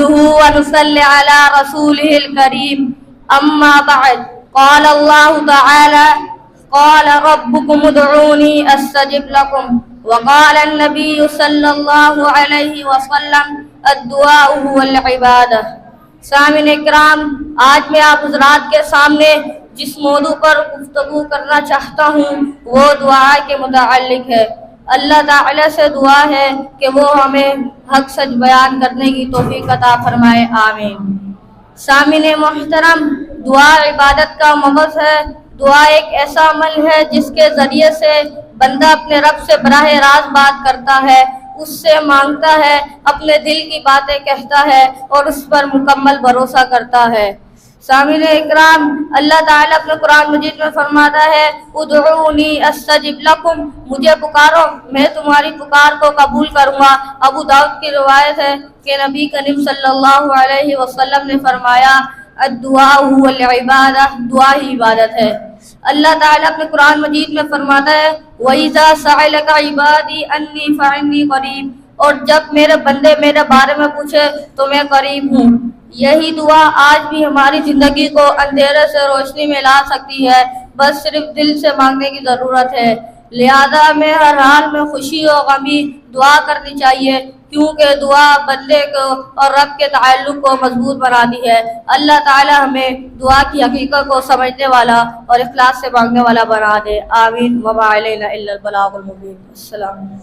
نحمده ونصلي على رسوله الكريم أما بعد قال الله تعالى قال ربكم ادعوني استجب لكم وقال النبي صلى الله عليه وسلم الدعاء هو العبادة۔ سامعین اکرام، آج میں آپ حضرات کے سامنے جس موضوع پر گفتگو کرنا چاہتا ہوں وہ دعا کے متعلق ہے۔ اللہ تعالی سے دعا ہے کہ وہ ہمیں حق سچ بیان کرنے کی توفیق عطا فرمائے، آمین۔ سامعین محترم، دعا عبادت کا مغز ہے۔ دعا ایک ایسا عمل ہے جس کے ذریعے سے بندہ اپنے رب سے براہ راست بات کرتا ہے، اس سے مانگتا ہے، اپنے دل کی باتیں کہتا ہے اور اس پر مکمل بھروسہ کرتا ہے۔ سامعین اکرام، اللہ تعالیٰ اپنے قرآن مجید میں فرماتا ہے ادعونی استجب لکم، مجھے پکارو میں تمہاری پکار کو قبول کروں گا۔ ابو داؤد کی روایت ہے کہ نبی کریم صلی اللہ علیہ وسلم نے فرمایا الدعاء هو العبادہ، دعا ہی عبادت ہے۔ اللہ تعالیٰ اپنے قرآن مجید میں فرماتا ہے وَإِذَا سَأَلَكَ عِبَادِي أَنِّي فَإِنِّي قَرِيبٌ، اور جب میرے بندے میرے بارے میں پوچھے تو میں قریب ہوں۔ یہی دعا آج بھی ہماری زندگی کو اندھیرے سے روشنی میں لا سکتی ہے، بس صرف دل سے مانگنے کی ضرورت ہے۔ لہذا ہمیں ہر حال میں خوشی و غمی دعا کرنی چاہیے، کیونکہ دعا بندے کو اور رب کے تعلق کو مضبوط بناتی ہے۔ اللہ تعالی ہمیں دعا کی حقیقت کو سمجھنے والا اور اخلاص سے مانگنے والا بنا دے، آمین۔ وما علینا الا البلاغ المبین۔ السلام۔